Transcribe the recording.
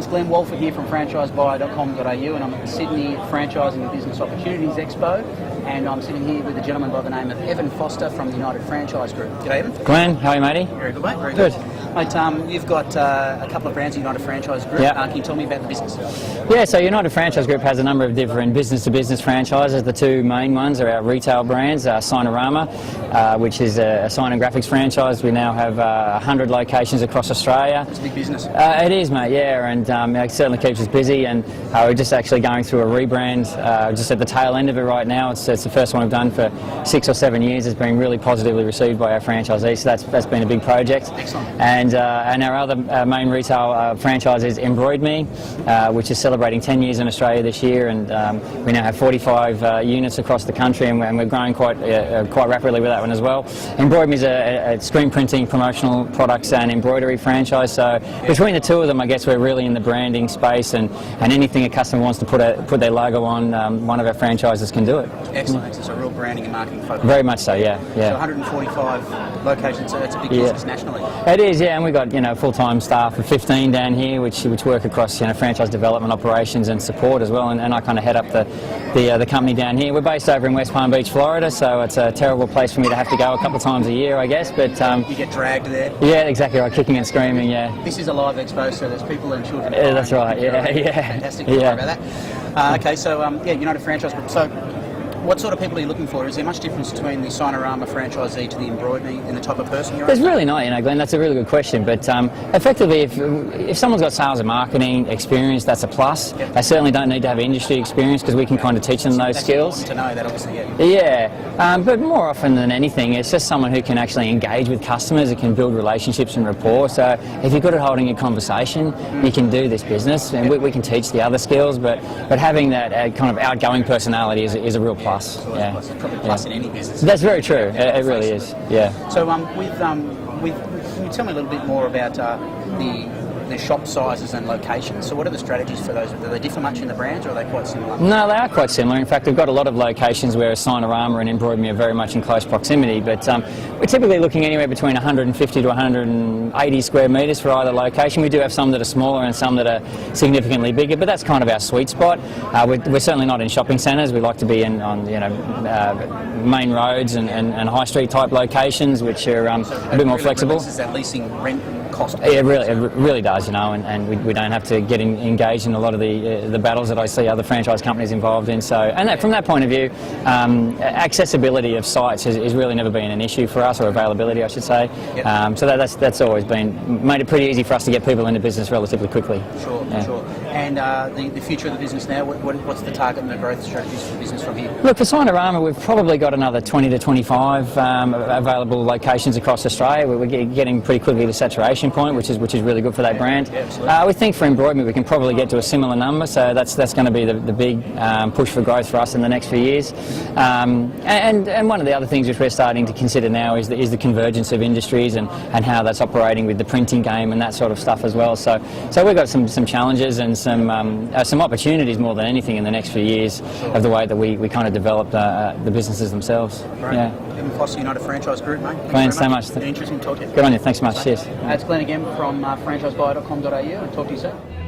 it's Glenn Walford here from franchisebuyer.com.au, and I'm at the Sydney Franchising and Business Opportunities Expo, and I'm sitting here with a gentleman by the name of Evan Foster from the United Franchise Group. G'day, Evan. Glenn, how are you, matey? Very good, mate. Very good. Mate, you've got a couple of brands in United Franchise Group. Yep. Can you tell me about the business? Yeah, so United Franchise Group has a number of different business-to-business franchises. The two main ones are our retail brands, Signorama, which is a sign and graphics franchise. We now have 100 locations across Australia. It's a big business. It is, mate, yeah, and it certainly keeps us busy, and we're just actually going through a rebrand, just at the tail end of it right now. It's the first one we've done for 6 or 7 years. It's been really positively received by our franchisees, so that's been a big project. Excellent. And our other main retail franchise is Embroid Me, which is celebrating 10 years in Australia this year, and we now have 45 units across the country, and we're growing quite rapidly with that one as well. Embroid Me is a screen printing, promotional products and embroidery franchise, so between the two of them, I guess we're really in the branding space, and anything a customer wants to put their logo on, one of our franchises can do it. Excellent. It's a real branding and marketing focus. Very much so, yeah. So 145 locations, so it's a big business nationally. It is, yeah, and we've got full-time staff of 15 down here, which work across franchise development, operations and support as well, and I kind of head up the company down here. We're based over in West Palm Beach, Florida, so it's a terrible place for me to have to go a couple of times a year, I guess. But you get dragged there. Yeah, exactly right, kicking and screaming. Yeah. This is a live expo, so there's people and children. Yeah, that's right. Yeah. Fantastic. Sorry about that. Okay, so United Franchise Group. So, what sort of people are you looking for? Is there much difference between the Signorama franchisee to the embroidery and the type of person you're? There's really not, Glenn. That's a really good question. But effectively, if someone's got sales and marketing experience, that's a plus. Yep. They certainly don't need to have industry experience because we can kind of teach them those skills. To know that, obviously. But more often than anything, it's just someone who can actually engage with customers, who can build relationships and rapport. So if you're good at holding a conversation, you can do this business, and we can teach the other skills. But having that kind of outgoing personality is a real plus. It's probably a plus in any business. That's very true. It really is. Yeah. So can you tell me a little bit more about the shop sizes and locations? So what are the strategies for those? Do they differ much in the brands, or are they quite similar? No, they are quite similar. In fact, we've got a lot of locations where Signorama and Embroid Me are very much in close proximity, but we're typically looking anywhere between 150 to 180 square metres for either location. We do have some that are smaller and some that are significantly bigger, but that's kind of our sweet spot. We're certainly not in shopping centres. We like to be on main roads and high street type locations, which are a bit more flexible. Is that leasing rent cost? Yeah, it really does, and we don't have to get engaged in a lot of the battles that I see other franchise companies involved in. So, from that point of view, accessibility of sites has really never been an issue for us, or availability, I should say. Yep. So that's always made it pretty easy for us to get people into business relatively quickly. Sure. And the future of the business now, what's the target and the growth strategies for the business from here? Look, for Signorama, we've probably got another 20 to 25 available locations across Australia. We're getting pretty quickly to saturation point, which is really good for that brand. Yeah, we think for Embroid Me we can probably get to a similar number, so that's going to be the big push for growth for us in the next few years. And one of the other things which we're starting to consider now is the convergence of industries and how that's operating with the printing game and that sort of stuff as well. So we've got some challenges and some opportunities more than anything in the next few years of the way that we kind of develop the businesses themselves. Right. Yeah. Evan Foster, United Franchise Group, mate. Glenn, so much. Interesting to talk to you. Good on you. Thanks so much. Cheers. It's Glenn again from franchisebuyer.com.au, and talk to you soon.